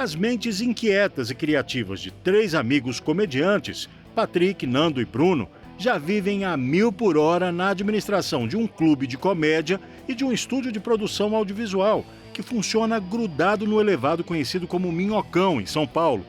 As mentes inquietas e criativas de 3 amigos comediantes, Patrick, Nando e Bruno, já vivem a 1000 por hora na administração de um clube de comédia e de um estúdio de produção audiovisual, que funciona grudado no elevado conhecido como Minhocão, em São Paulo.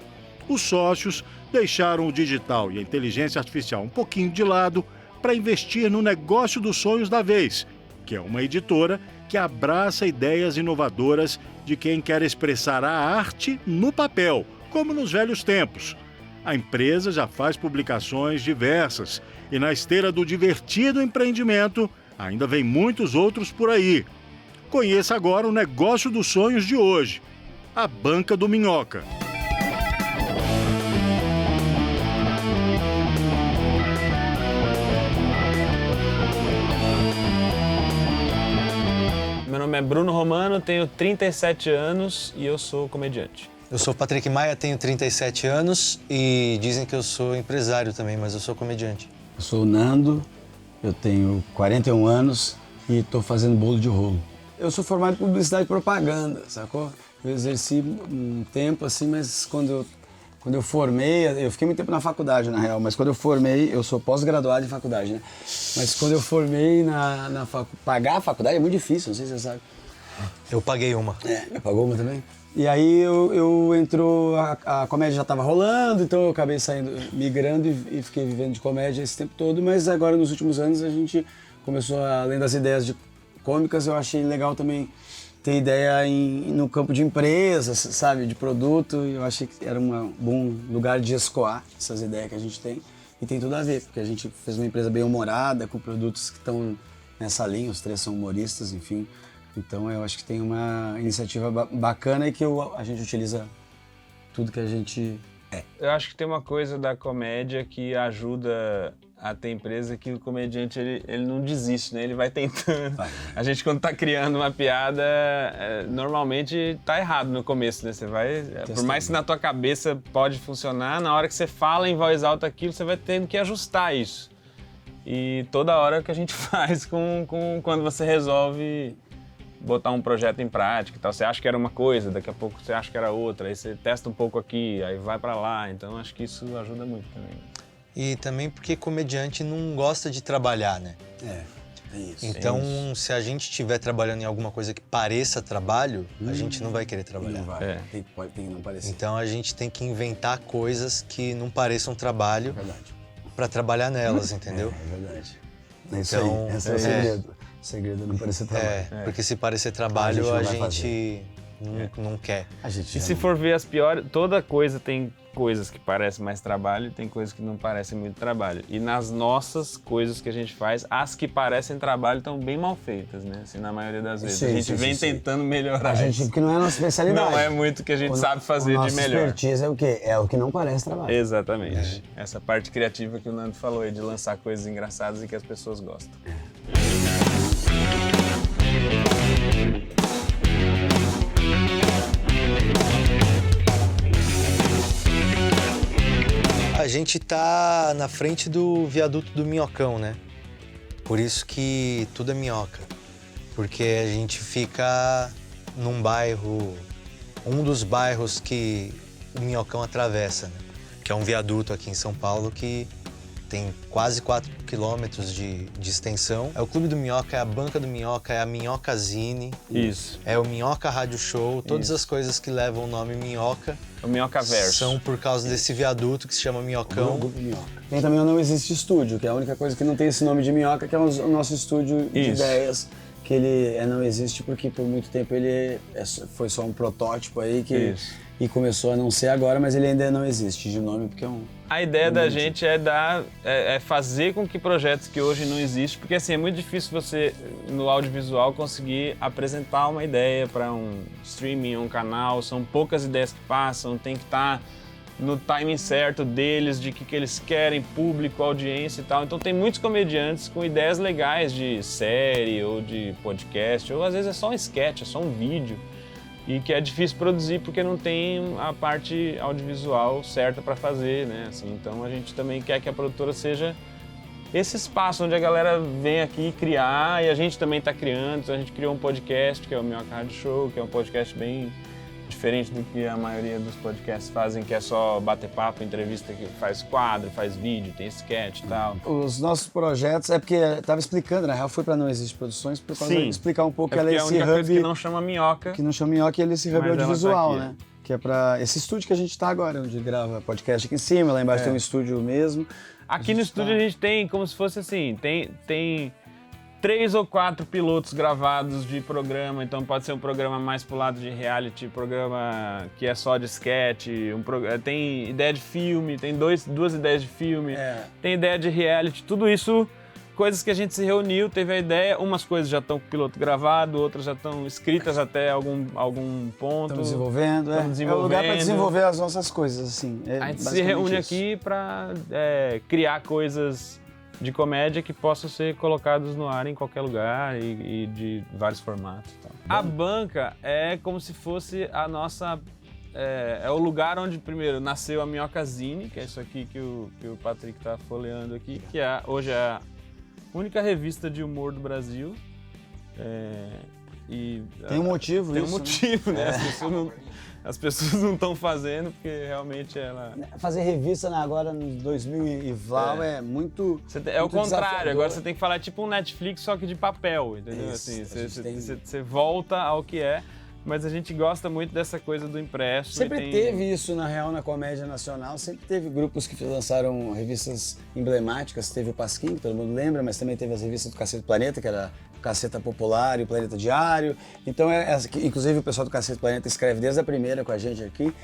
Os sócios deixaram o digital e a inteligência artificial um pouquinho de lado para investir no negócio dos sonhos da vez, que é uma editora que abraça ideias inovadoras de quem quer expressar a arte no papel, como nos velhos tempos. A empresa já faz publicações diversas e na esteira do divertido empreendimento ainda vem muitos outros por aí. Conheça agora o negócio dos sonhos de hoje, a Banca do Minhoca. Meu nome é Bruno Romano, tenho 37 anos e eu sou comediante. Eu sou Patrick Maia, tenho 37 anos e dizem que eu sou empresário também, mas eu sou comediante. Eu sou o Nando, eu tenho 41 anos e estou fazendo bolo de rolo. Eu sou formado em publicidade e propaganda, sacou? Eu exerci um tempo assim, mas quando eu formei, eu fiquei muito tempo na faculdade, na real, mas quando eu formei, eu sou pós-graduado em faculdade, né? Mas quando eu formei pagar a faculdade é muito difícil, não sei se você sabe. Eu paguei uma. Já pagou uma também? E aí a comédia já estava rolando, então eu acabei migrando e fiquei vivendo de comédia esse tempo todo, mas agora nos últimos anos a gente começou, além das ideias cômicas, eu achei legal também ter ideia no campo de empresas, sabe, de produto, e eu achei que era um bom lugar de escoar essas ideias que a gente tem, e tem tudo a ver, porque a gente fez uma empresa bem humorada, com produtos que estão nessa linha, os 3 são humoristas, enfim. Então eu acho que tem uma iniciativa bacana e que a gente utiliza tudo que a gente é. Eu acho que tem uma coisa da comédia que ajuda a ter empresa que o comediante ele não desiste, né? Ele vai tentando. A gente quando tá criando uma piada, normalmente tá errado no começo, né? Você vai, por mais que na tua cabeça pode funcionar, na hora que você fala em voz alta aquilo, você vai tendo que ajustar isso. E toda hora que a gente faz quando você resolve botar um projeto em prática e tal. Você acha que era uma coisa, daqui a pouco você acha que era outra, aí você testa um pouco aqui, aí vai pra lá. Então acho que isso ajuda muito também. E também porque comediante não gosta de trabalhar, né? É isso. Então, se a gente estiver trabalhando em alguma coisa que pareça trabalho, a gente não vai querer trabalhar. Não vai, tem que não parecer. Então a gente tem que inventar coisas que não pareçam trabalho para trabalhar nelas, entendeu? É verdade. Então, isso aí, esse é o segredo. O segredo é não parecer trabalho. Porque se parecer trabalho, a gente não quer. E se for ver as piores, toda coisa tem coisas que parecem mais trabalho e tem coisas que não parecem muito trabalho. E nas nossas coisas que a gente faz, as que parecem trabalho estão bem mal feitas, né? Assim, na maioria das vezes. A gente vem tentando melhorar isso. Porque não é a nossa especialidade. Não é muito o que a gente sabe fazer de melhor. A expertise é o quê? É o que não parece trabalho. Exatamente. Essa parte criativa que o Nando falou aí, de lançar coisas engraçadas e que as pessoas gostam. A gente tá na frente do viaduto do Minhocão, né? Por isso que tudo é minhoca. Porque a gente fica num bairro, um dos bairros que o Minhocão atravessa, né? Que é um viaduto aqui em São Paulo que tem quase 4 quilômetros de extensão. É o Clube do Minhoca, é a Banca do Minhoca, é a Minhocazine. Isso. É o Minhoca Rádio Show, todas as coisas que levam o nome Minhoca. O Minhoca Verso. São por causa desse viaduto que se chama Minhocão. Tem também o Não Existe Estúdio, que é a única coisa que não tem esse nome de minhoca, que é o nosso estúdio de ideias. Que ele não existe porque por muito tempo ele foi só um protótipo aí e começou a não ser agora, mas ele ainda não existe de nome porque é um... A ideia da gente é fazer com que projetos que hoje não existem, porque assim, é muito difícil você, no audiovisual, conseguir apresentar uma ideia para um streaming, um canal, são poucas ideias que passam, tem que estar no timing certo deles, de que eles querem, público, audiência e tal. Então tem muitos comediantes com ideias legais de série ou de podcast, ou às vezes é só um sketch, é só um vídeo, e que é difícil produzir porque não tem a parte audiovisual certa para fazer, né? Assim, então a gente também quer que a produtora seja esse espaço onde a galera vem aqui criar, e a gente também está criando. Então a gente criou um podcast, que é o Minhoca Rádio Show, que é um podcast bem diferente do que a maioria dos podcasts fazem, que é só bater papo, entrevista, que faz quadro, faz vídeo, tem sketch e tal. Os nossos projetos, é porque estava explicando, na real foi para Não Existe Produções, por causa de explicar um pouco É ela porque é é a esse única coisa hub que não chama minhoca. que não chama minhoca, ele é esse hub Mas ela tá audiovisual, aqui, né? Que é para esse estúdio que a gente tá agora, onde grava podcast aqui em cima, lá embaixo tem um estúdio mesmo. Aqui no estúdio a gente tem como se fosse assim, tem 3 ou 4 pilotos gravados de programa, então pode ser um programa mais pro lado de reality, programa que é só de sketch, tem ideia de filme, tem duas ideias de filme, tem ideia de reality, tudo isso, coisas que a gente se reuniu, teve a ideia, umas coisas já estão com o piloto gravado, outras já estão escritas até algum ponto. Estamos desenvolvendo, É o lugar para desenvolver as nossas coisas, assim. A gente se reúne aqui para criar coisas de comédia que possam ser colocados no ar em qualquer lugar e de vários formatos. Então. A banca é como se fosse a nossa... É o lugar onde, primeiro, nasceu a Minhocazine, que é isso aqui que o Patrick está folheando aqui, que hoje é a única revista de humor do Brasil. Tem um motivo tem isso, um motivo, né? As pessoas não estão fazendo porque realmente ela... Fazer revista agora no 2000 e Vlau é muito É o contrário, desafiador. agora você tem que falar tipo um Netflix, só que de papel, entendeu? Isso, Assim, você volta ao que é, mas a gente gosta muito dessa coisa do impresso. Sempre teve isso, na real, na comédia nacional, sempre teve grupos que lançaram revistas emblemáticas, teve o Pasquim, que todo mundo lembra, mas também teve as revistas do Cacete Planeta, que era o Caceta Popular e o Planeta Diário. Então, inclusive o pessoal do Cacete Planeta escreve desde a primeira com a gente aqui.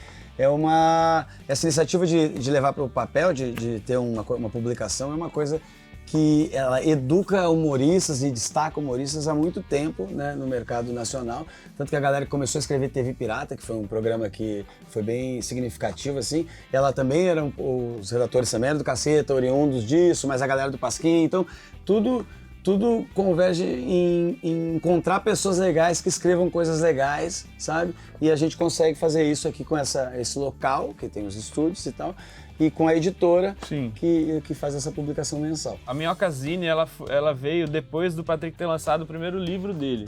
Essa iniciativa de levar para o papel, de ter uma publicação, é uma coisa que ela educa humoristas e destaca humoristas há muito tempo, né, no mercado nacional. Tanto que a galera que começou a escrever TV Pirata, que foi um programa que foi bem significativo, assim, ela também eram, os redatores também eram do Caceta, oriundos disso, mas a galera do Pasquim, então tudo converge em encontrar pessoas legais que escrevam coisas legais, sabe? E a gente consegue fazer isso aqui com esse local, que tem os estúdios e tal, e com a editora que faz essa publicação mensal. A Minhocazine, ela veio depois do Patrick ter lançado o primeiro livro dele.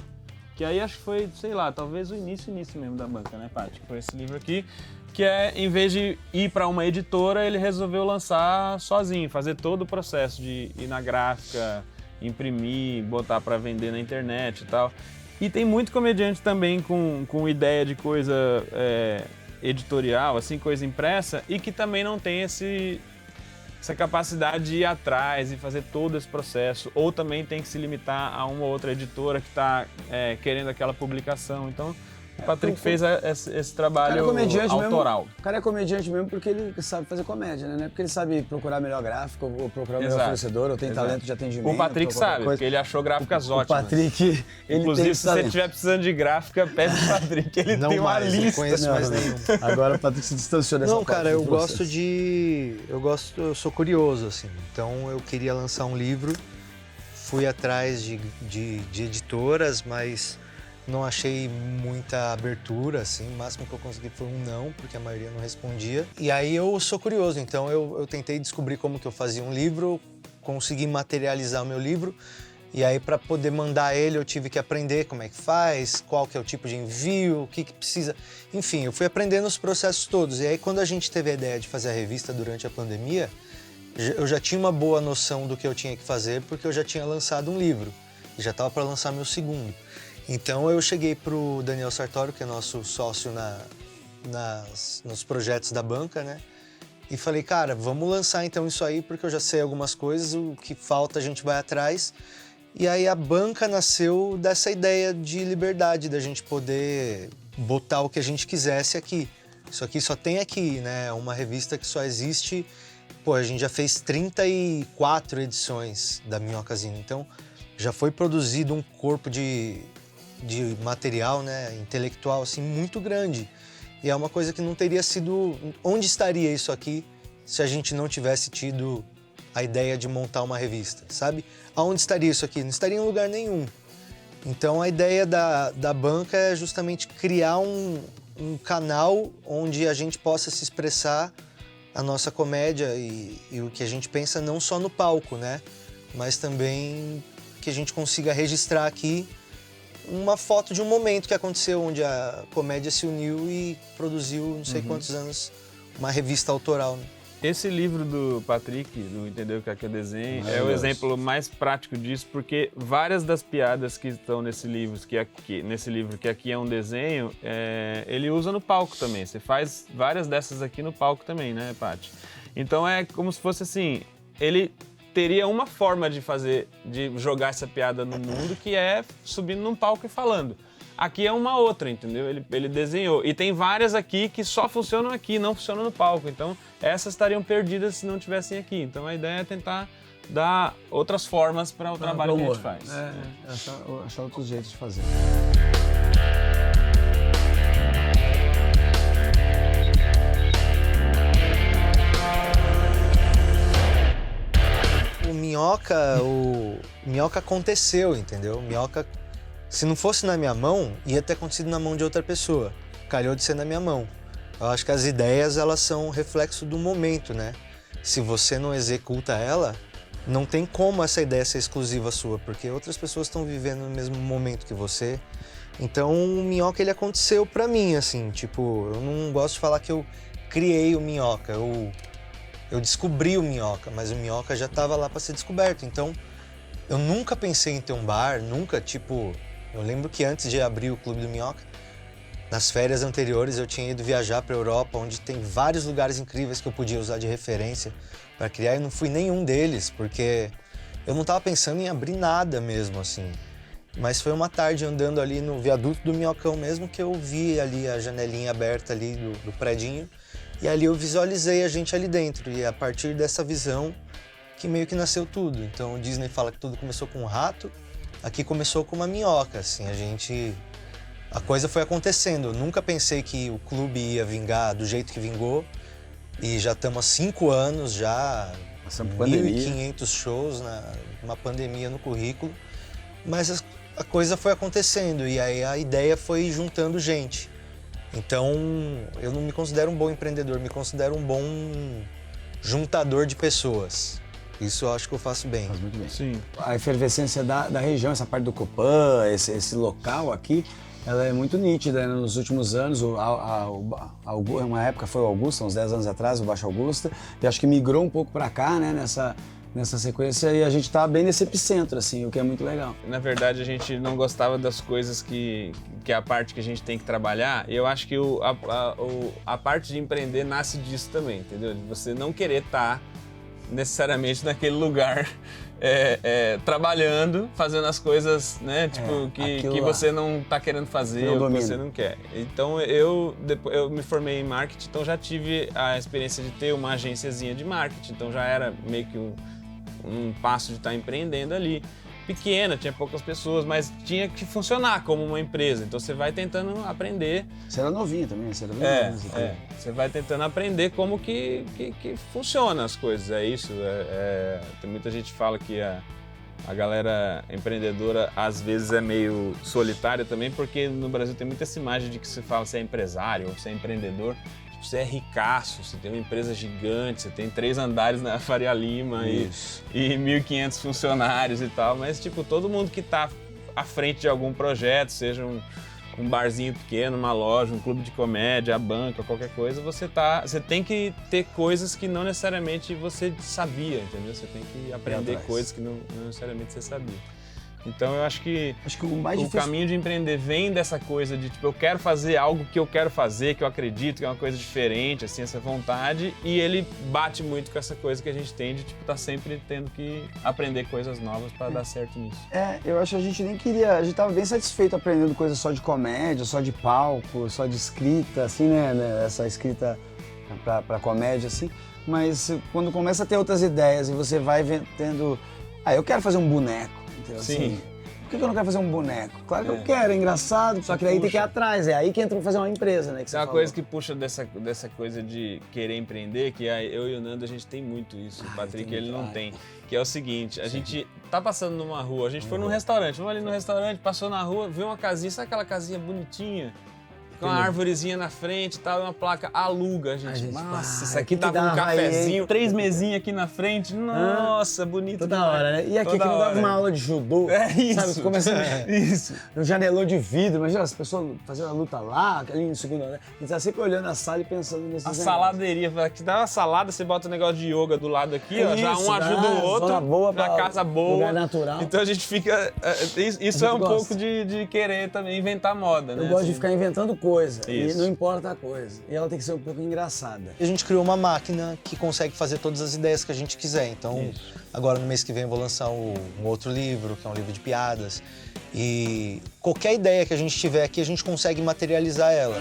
Que aí acho que foi, sei lá, talvez o início mesmo da banca, né, Paty? Foi esse livro aqui, que em vez de ir para uma editora, ele resolveu lançar sozinho, fazer todo o processo de ir na gráfica, imprimir, botar para vender na internet e tal. E tem muito comediante também com ideia de coisa editorial, assim, coisa impressa, e que também não tem essa capacidade de ir atrás e fazer todo esse processo, ou também tem que se limitar a uma ou outra editora que está querendo aquela publicação. Então, o Patrick fez esse trabalho autoral. O cara é comediante mesmo porque ele sabe fazer comédia, né? Não é porque ele sabe procurar melhor gráfico, ou procurar melhor fornecedor, ou tem talento de atendimento. O Patrick sabe, porque ele achou gráficas ótimas. O Patrick, ele inclusive, tem se você estiver precisando de gráfica, pede pro Patrick, ele tem uma lista. Não conheço mais nenhum. Agora o Patrick se distanciou dessa parte. Não, cara, eu sou curioso, assim. Então eu queria lançar um livro, fui atrás de editoras, mas não achei muita abertura, assim, o máximo que eu consegui foi um não, porque a maioria não respondia. E aí eu sou curioso, então eu tentei descobrir como que eu fazia um livro, consegui materializar o meu livro, e aí para poder mandar ele eu tive que aprender como é que faz, qual que é o tipo de envio, o que precisa. Enfim, eu fui aprendendo os processos todos. E aí quando a gente teve a ideia de fazer a revista durante a pandemia, eu já tinha uma boa noção do que eu tinha que fazer, porque eu já tinha lançado um livro, e já estava para lançar meu segundo. Então eu cheguei pro Daniel Sartório, que é nosso sócio nos projetos da banca, né? E falei, cara, vamos lançar então isso aí, porque eu já sei algumas coisas, o que falta a gente vai atrás. E aí a banca nasceu dessa ideia de liberdade, da gente poder botar o que a gente quisesse aqui. Isso aqui só tem aqui, né? Uma revista que só existe... Pô, a gente já fez 34 edições da Minhocazine, então já foi produzido um corpo de material, né, intelectual, assim, muito grande. E é uma coisa que não teria sido... Onde estaria isso aqui se a gente não tivesse tido a ideia de montar uma revista, sabe? Aonde estaria isso aqui? Não estaria em lugar nenhum. Então a ideia da banca é justamente criar um canal onde a gente possa se expressar a nossa comédia e o que a gente pensa não só no palco, né? Mas também que a gente consiga registrar aqui uma foto de um momento que aconteceu, onde a comédia se uniu e produziu, não sei quantos anos, uma revista autoral, né? Esse livro do Patrick, do Entender o que é Desenho, é o exemplo mais prático disso, porque várias das piadas que estão nesse livro, que aqui é um desenho, ele usa no palco também. Você faz várias dessas aqui no palco também, né, Paty? Então é como se fosse assim, ele teria uma forma de jogar essa piada no mundo, que é subindo num palco e falando. Aqui é uma outra, entendeu? Ele desenhou. E tem várias aqui que só funcionam aqui, não funcionam no palco. Então, essas estariam perdidas se não tivessem aqui. Então, a ideia é tentar dar outras formas para o trabalho que a gente faz. Achar outros jeitos de fazer. O Minhoca aconteceu, entendeu? O Minhoca, se não fosse na minha mão, ia ter acontecido na mão de outra pessoa. Calhou de ser na minha mão. Eu acho que as ideias, elas são reflexo do momento, né? Se você não executa ela, não tem como essa ideia ser exclusiva sua, porque outras pessoas estão vivendo no mesmo momento que você. Então, o Minhoca, ele aconteceu pra mim, assim, tipo, eu não gosto de falar que eu criei o Minhoca, eu descobri o Minhoca, mas o Minhoca já estava lá para ser descoberto. Então, eu nunca pensei em ter um bar, nunca, tipo... Eu lembro que antes de abrir o Clube do Minhoca, nas férias anteriores eu tinha ido viajar para a Europa, onde tem vários lugares incríveis que eu podia usar de referência para criar, e não fui nenhum deles, porque eu não estava pensando em abrir nada mesmo, assim. Mas foi uma tarde andando ali no viaduto do Minhocão mesmo, que eu vi ali a janelinha aberta ali do predinho. E ali eu visualizei a gente ali dentro, e a partir dessa visão que meio que nasceu tudo. Então o Disney fala que tudo começou com um rato, aqui começou com uma minhoca, assim, a coisa foi acontecendo. Eu nunca pensei que o clube ia vingar do jeito que vingou, e já estamos há 5 anos já, 1.500 shows, uma pandemia no currículo, mas a coisa foi acontecendo, e aí a ideia foi juntando gente. Então, eu não me considero um bom empreendedor, me considero um bom juntador de pessoas. Isso eu acho que eu faço bem. Faz muito bem. Sim. A efervescência da região, essa parte do Copan, esse local aqui, ela é muito nítida, né? Nos últimos anos, uma época foi o Augusta, uns 10 anos atrás, o Baixo Augusta, e acho que migrou um pouco para cá, né, nessa sequência, e a gente tá bem nesse epicentro, assim, o que é muito legal. Na verdade, a gente não gostava das coisas que é a parte que a gente tem que trabalhar, e eu acho que a parte de empreender nasce disso também, entendeu? De você não querer estar necessariamente naquele lugar trabalhando, fazendo as coisas, né, tipo, que você não tá querendo fazer ou que você não quer. Então, eu me formei em marketing, então já tive a experiência de ter uma agênciazinha de marketing, então já era meio que um passo de estar empreendendo ali. Pequena, tinha poucas pessoas, mas tinha que funcionar como uma empresa. Então você vai tentando aprender. Você era novinho também, você era bem novinho. Você vai tentando aprender como que funciona as coisas. É isso. Tem muita gente que fala que a galera empreendedora às vezes é meio solitária também, porque no Brasil tem muita essa imagem de que você fala se é empresário ou se é empreendedor. Você é ricaço, você tem uma empresa gigante, você tem 3 andares na Faria Lima e 1.500 funcionários e tal, mas tipo, todo mundo que está à frente de algum projeto, seja um barzinho pequeno, uma loja, um clube de comédia, a banca, qualquer coisa, você tem que ter coisas que não necessariamente você sabia, entendeu? Você tem que aprender coisas que não necessariamente você sabia. Então eu acho que o caminho de empreender vem dessa coisa de tipo, eu quero fazer algo que eu quero fazer, que eu acredito que é uma coisa diferente, assim, essa vontade, e ele bate muito com essa coisa que a gente tem de tipo, tá sempre tendo que aprender coisas novas para dar certo nisso. Eu acho que a gente nem queria, a gente tava bem satisfeito aprendendo coisas só de comédia, só de palco, só de escrita, assim, né, essa escrita pra comédia, assim, mas quando começa a ter outras ideias e você vai tendo, eu quero fazer um boneco. Assim, sim. Por que eu não quero fazer um boneco? Claro que eu quero, é engraçado, só que daí tem que ir atrás, é aí que entra pra fazer uma empresa, né? Que é uma coisa que puxa dessa coisa de querer empreender, que eu e o Nando, a gente tem muito isso, o Patrick ele não tem, que é o seguinte, a gente tá passando numa rua, a gente foi num restaurante, vamos ali no restaurante, passou na rua, viu uma casinha, sabe aquela casinha bonitinha? com uma arvorezinha na frente e tal, e uma placa aluga, gente. Nossa, isso aqui que dava um dava aí, cafezinho, hein? 3 mesinhas aqui na frente. Nossa, bonito Toda demais. hora, né? E aqui Toda que não dava hora. uma aula de judô. É isso. Sabe? Começa Isso. no janelão de vidro, imagina as pessoas fazendo a luta lá, ali no segundo andar. A gente tá sempre olhando a sala e pensando nesses A negócios. saladeria, aqui dá uma salada, você bota um negócio de yoga do lado aqui, ó, já Isso, um ajuda o outro, zona boa pra pra casa boa. lugar natural. Então a gente fica. Isso é um gosta. pouco de querer também inventar moda, né? Eu gosto de assim. ficar inventando coisa, Isso. e não importa a coisa. E ela tem que ser um pouco engraçada. E a gente criou uma máquina que consegue fazer todas as ideias que a gente quiser. Então, agora no mês que vem eu vou lançar um outro livro, que é um livro de piadas. E qualquer ideia que a gente tiver aqui, a gente consegue materializar ela.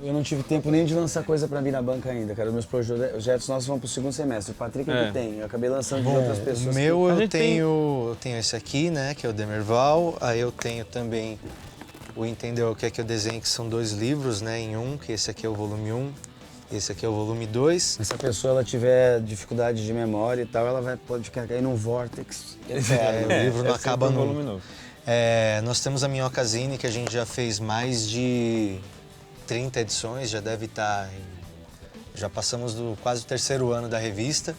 Eu não tive tempo nem de lançar coisa pra mim na banca ainda, cara. Os meus projetos nossos vão pro segundo semestre. O Patrick é que tem. Eu acabei lançando de outras pessoas. O meu A eu gente tenho esse aqui, né, que é o Demerval. Aí eu tenho também o Entendeu o que é que eu desenho, que são 2 livros, né, em um, que esse aqui é o volume 1, esse aqui é o volume 2. Se a pessoa ela tiver dificuldade de memória e tal, ela pode cair num vórtex. O livro não acaba sempre um nunca. volume novo. Nós temos a Minhocazine, que a gente já fez mais de 30 edições, já deve estar já passamos do quase o 3º ano da revista.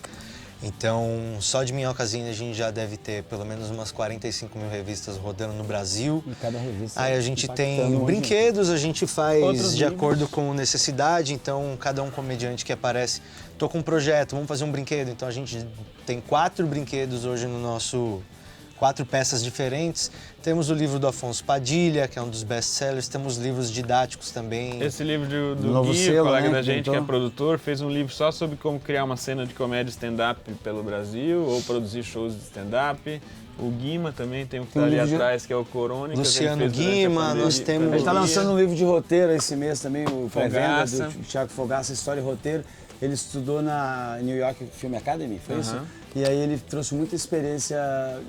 Então, só de Minhocazine a gente já deve ter pelo menos umas 45 mil revistas rodando no Brasil. E cada revista. Aí a gente tem impactando onde- brinquedos, a gente faz Outros de livros. acordo com necessidade. Então, cada um comediante que aparece, tô com um projeto, vamos fazer um brinquedo. Então, a gente tem 4 brinquedos hoje no nosso... 4 peças diferentes. Temos o livro do Afonso Padilha, que é um dos best-sellers. Temos livros didáticos também. Esse livro do Novo Gui, selo, colega né, da que gente, que é pintou. produtor, fez um livro só sobre como criar uma cena de comédia stand-up pelo Brasil, ou produzir shows de stand-up. O Guima também tem um que tá Tem um ali livro de- atrás, que é o Crônicas. Luciano ele fez durante a Guima, pandemia. nós temos- A gente tá Dia. lançando um livro de roteiro esse mês também, o pré-venda Fogaça. do Thiago Fogaça, História e Roteiro. Ele estudou na New York Film Academy, foi isso? Aham. E aí ele trouxe muita experiência.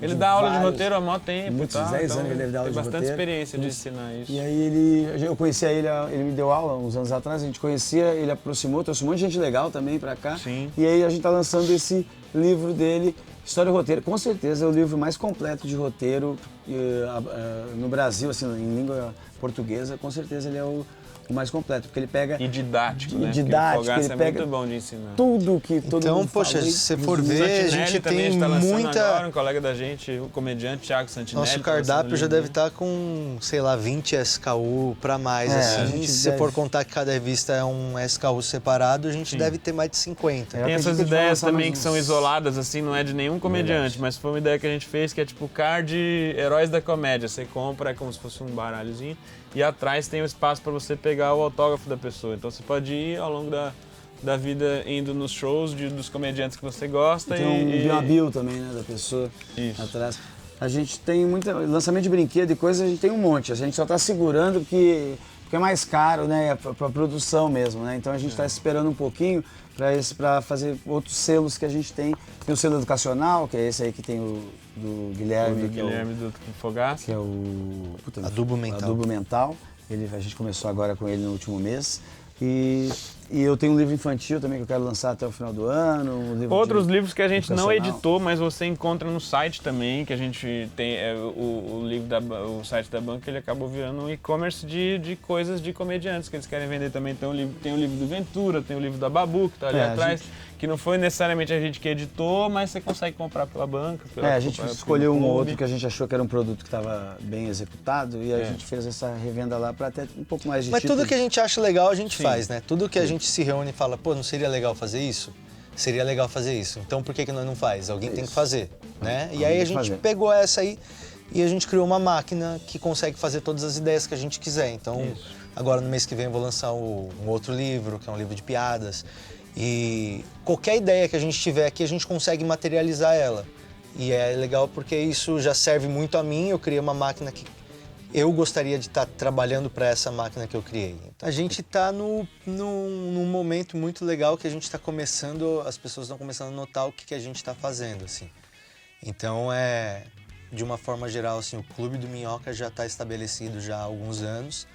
Ele dá aula de vários- roteiro há mó tempo muitos e tal, 10 então anos que ele deve dar aula tem de bastante roteiro. experiência de ensinar isso. E aí eu conhecia ele me deu aula uns anos atrás, a gente conhecia, ele aproximou, trouxe um monte de gente legal também pra cá. Sim. E aí a gente tá lançando esse livro dele, História e Roteiro. Com certeza é o livro mais completo de roteiro no Brasil, assim, em língua portuguesa, com certeza ele é o mais completo, porque ele pega E didático, né? didático, Porque o Fogaça ele é pega muito bom de ensinar. tudo que todo Então, mundo poxa, fala. se você for O ver, a Santinelli gente também tem está lançando muita... agora, um colega da gente, o comediante Thiago Santinelli. Nosso tá lançando cardápio já livro deve estar com, sei lá, 20 SKU para mais, É, a assim. gente Se você deve- for contar que cada revista é um SKU separado, a gente deve ter mais de 50. É. Tem Eu essas acredito que a gente vai ideias lançar também uns- que são isoladas, assim, não é de nenhum comediante, mas foi uma ideia que a gente fez que é tipo card Heróis da Comédia. Você compra, é como se fosse um baralhozinho, e atrás tem o espaço para você pegar o autógrafo da pessoa. Então você pode ir ao longo da vida indo nos shows dos comediantes que você gosta Tem um bio também, né, da pessoa Isso. atrás. A gente tem muito lançamento de brinquedo e coisas, a gente tem um monte. A gente só está segurando porque é mais caro, né, para produção mesmo, né? Então a gente está esperando um pouquinho para fazer outros selos que a gente tem. Tem o selo educacional, que é esse aí que tem o do Guilherme, do Guilherme do Fogaça. que é o Adubo Mental. Adubo Mental. A gente começou agora com ele no último mês. E eu tenho um livro infantil também que eu quero lançar até o final do ano. Um livro Outros de livros que a gente não educacional. editou, mas você encontra no site também, que a gente tem o livro o site da banca, ele acabou virando um e-commerce de coisas de comediantes que eles querem vender também. Então tem o livro do Ventura, tem o livro da Babu, que tá ali É, a atrás, que não foi necessariamente a gente que editou, mas você consegue comprar pela banca. A gente pelo escolheu um clube. outro que a gente achou que era um produto que estava bem executado e a gente fez essa revenda lá para ter um pouco mais de Mas título. tudo que a gente acha legal, a gente Sim. faz, né? Tudo que a gente se reúne e fala, pô, não seria legal fazer isso? Seria legal fazer isso. Então por que nós não faz? Alguém tem que fazer, né? E aí tem a que gente fazer. pegou essa aí e a gente criou uma máquina que consegue fazer todas as ideias que a gente quiser. Então Agora, no mês que vem, eu vou lançar um outro livro, que é um livro de piadas. E qualquer ideia que a gente tiver aqui, a gente consegue materializar ela. E é legal porque isso já serve muito a mim. Eu criei uma máquina que eu gostaria de estar trabalhando para essa máquina que eu criei. A gente está num momento muito legal que a gente está começando, as pessoas estão começando a notar o que a gente está fazendo, assim. Então, de uma forma geral, assim, o Clube do Minhoca já está estabelecido já há alguns anos,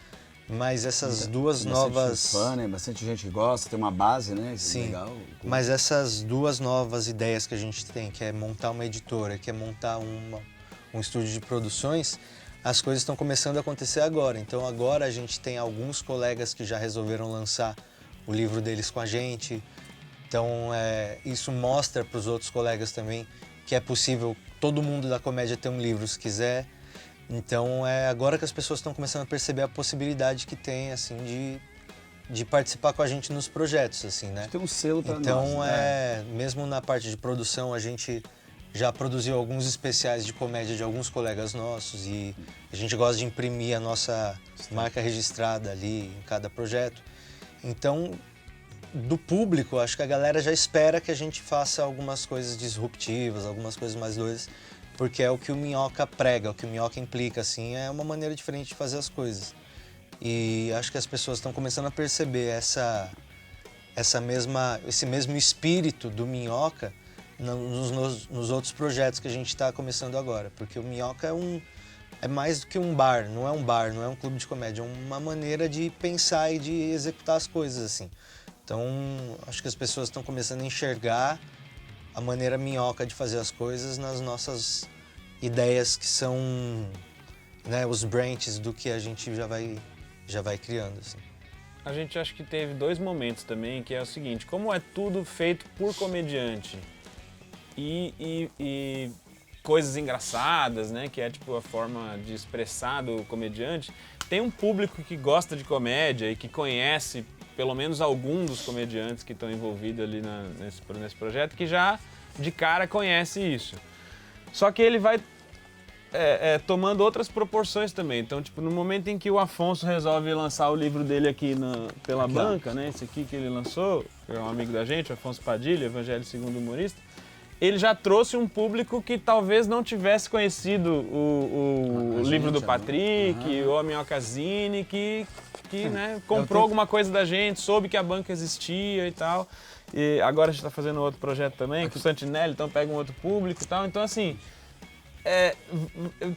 mas essas duas novas... Fã, né? Bastante gente que gosta, tem uma base, né? Isso é Sim, legal. mas essas duas novas ideias que a gente tem, que é montar uma editora, que é montar um estúdio de produções, as coisas estão começando a acontecer agora. Então agora a gente tem alguns colegas que já resolveram lançar o livro deles com a gente. Então isso mostra para os outros colegas também que é possível todo mundo da comédia ter um livro se quiser. Então é agora que as pessoas estão começando a perceber a possibilidade que tem, assim, de participar com a gente nos projetos, assim, né? Tem um selo para nós. Então, mesmo na parte de produção, a gente já produziu alguns especiais de comédia de alguns colegas nossos e a gente gosta de imprimir a nossa marca registrada ali em cada projeto. Então, do público, acho que a galera já espera que a gente faça algumas coisas disruptivas, algumas coisas mais doidas, porque é o que o Minhoca prega, o que o Minhoca implica, assim, é uma maneira diferente de fazer as coisas. E acho que as pessoas estão começando a perceber esse mesmo espírito do Minhoca nos outros projetos que a gente está começando agora, porque o Minhoca é mais do que um bar, não é um clube de comédia, é uma maneira de pensar e de executar as coisas, assim. Então, acho que as pessoas estão começando a enxergar a maneira Minhoca de fazer as coisas nas nossas ideias que são, né, os branches do que a gente já vai criando, assim. A gente acho que teve 2 momentos também, que é o seguinte, como é tudo feito por comediante e coisas engraçadas, né, que é tipo a forma de expressar do comediante, tem um público que gosta de comédia e que conhece pelo menos algum dos comediantes que estão envolvidos ali nesse projeto, que já de cara conhece isso. Só que ele vai tomando outras proporções também. Então, tipo, no momento em que o Afonso resolve lançar o livro dele aqui pela banca, né? Esse aqui que ele lançou, que é um amigo da gente, o Afonso Padilha, Evangelho Segundo Humorista, ele já trouxe um público que talvez não tivesse conhecido o livro do Patrick, ou a Minhocazine, que né, comprou alguma coisa da gente, soube que a banca existia e tal. E agora a gente está fazendo outro projeto também, com o Santinelli, então pega um outro público e tal. Então, assim,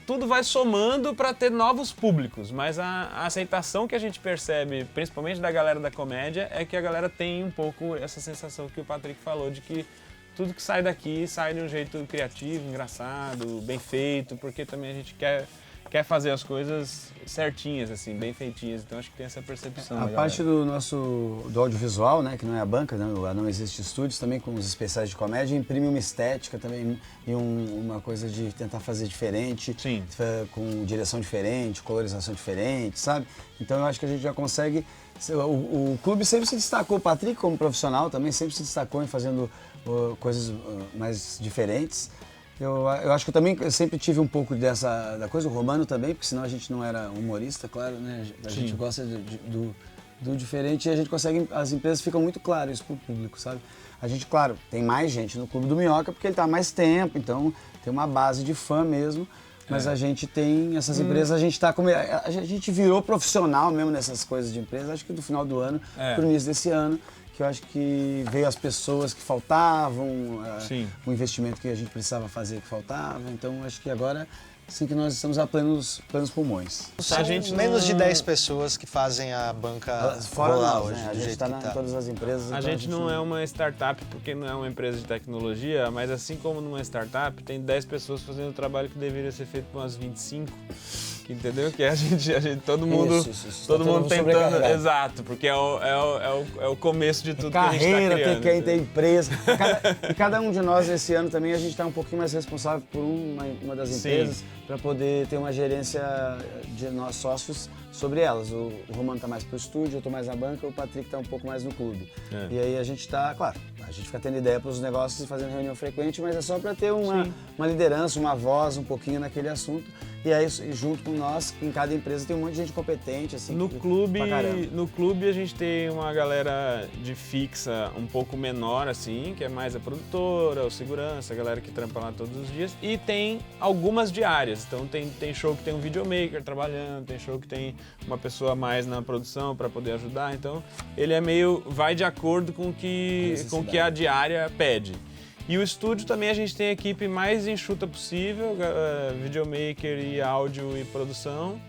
tudo vai somando para ter novos públicos, mas a aceitação que a gente percebe, principalmente da galera da comédia, é que a galera tem um pouco essa sensação que o Patrick falou, de que tudo que sai daqui sai de um jeito criativo, engraçado, bem feito, porque também a gente quer fazer as coisas certinhas, assim, bem feitinhas. Então acho que tem essa percepção. A parte do audiovisual, né, que não é a banca, né, Não Existe Estúdios, também com os especiais de comédia, imprime uma estética também e uma coisa de tentar fazer diferente, sim, com direção diferente, colorização diferente, sabe? Então eu acho que a gente já consegue... O clube sempre se destacou, o Patrick como profissional também sempre se destacou em fazendo coisas mais diferentes. Eu acho que eu também sempre tive um pouco da coisa, o Romano também, porque senão a gente não era humorista, claro, né? A gente gosta do diferente e a gente consegue, as empresas ficam muito claras isso pro público, sabe? A gente, claro, tem mais gente no Clube do Minhoca porque ele tá há mais tempo, então tem uma base de fã mesmo, mas a gente tem essas empresas, a gente virou profissional mesmo nessas coisas de empresa, acho que do final do ano, pro início desse ano, que eu acho que veio as pessoas que faltavam, o investimento que a gente precisava fazer que faltava, então acho que agora sim que nós estamos a plenos pulmões. São menos de 10 pessoas que fazem a banca fora rolar nós, hoje, né? A do gente jeito está que tá. em todas as empresas. A gente não é uma startup porque não é uma empresa de tecnologia, mas assim como numa startup, tem 10 pessoas fazendo o trabalho que deveria ser feito por umas 25, que, entendeu? Que a gente todo mundo, Isso. todo Tá mundo tentando, sobrecarregado. exato, porque é o começo de tudo que a gente está Carreira, criando. tem empresa. E cada um de nós esse ano também a gente está um pouquinho mais responsável por uma das empresas. para poder ter uma gerência de nós sócios sobre elas. O Romano tá mais pro estúdio, eu tô mais na banca, o Patrick tá um pouco mais no clube. E aí a gente tá, claro, a gente fica tendo ideia para os negócios e fazendo reunião frequente, mas é só para ter uma liderança, uma voz um pouquinho naquele assunto. E aí, junto com nós, em cada empresa tem um monte de gente competente, assim. No clube a gente tem uma galera de fixa um pouco menor, assim, que é mais a produtora, o segurança, a galera que trampa lá todos os dias. E tem algumas diárias. Então tem show que tem um videomaker trabalhando, tem show que tem uma pessoa a mais na produção para poder ajudar. Então ele vai de acordo com o que a diária pede. E o estúdio também a gente tem a equipe mais enxuta possível, videomaker e áudio e produção.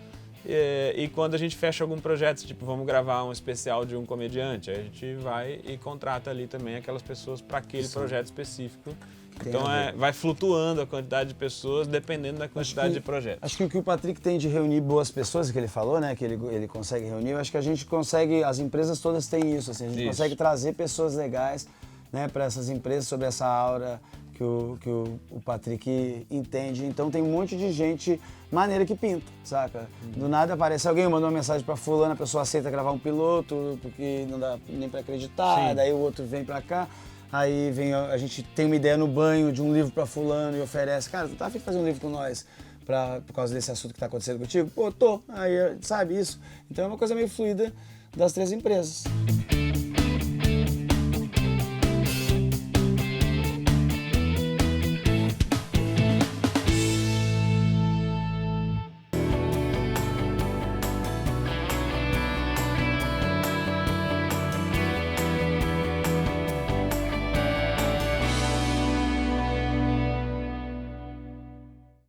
E quando a gente fecha algum projeto, tipo, vamos gravar um especial de um comediante, a gente vai e contrata ali também aquelas pessoas para aquele projeto específico. Então vai flutuando a quantidade de pessoas dependendo da quantidade de projetos. Acho que o que o Patrick tem de reunir boas pessoas, que ele falou, né, que ele consegue reunir, eu acho que a gente consegue, as empresas todas têm isso, assim, a gente consegue trazer pessoas legais, né, para essas empresas, sobre essa aura que o Patrick entende. Então tem um monte de gente maneira que pinta, saca? Do nada aparece alguém, mandou uma mensagem pra fulana, a pessoa aceita gravar um piloto, porque não dá nem pra acreditar, daí o outro vem pra cá. Aí a gente tem uma ideia no banho de um livro pra fulano e oferece. Cara, tu tá afim de fazer um livro com nós por causa desse assunto que tá acontecendo contigo? Pô, tô. Aí, sabe isso? Então é uma coisa meio fluida das três empresas.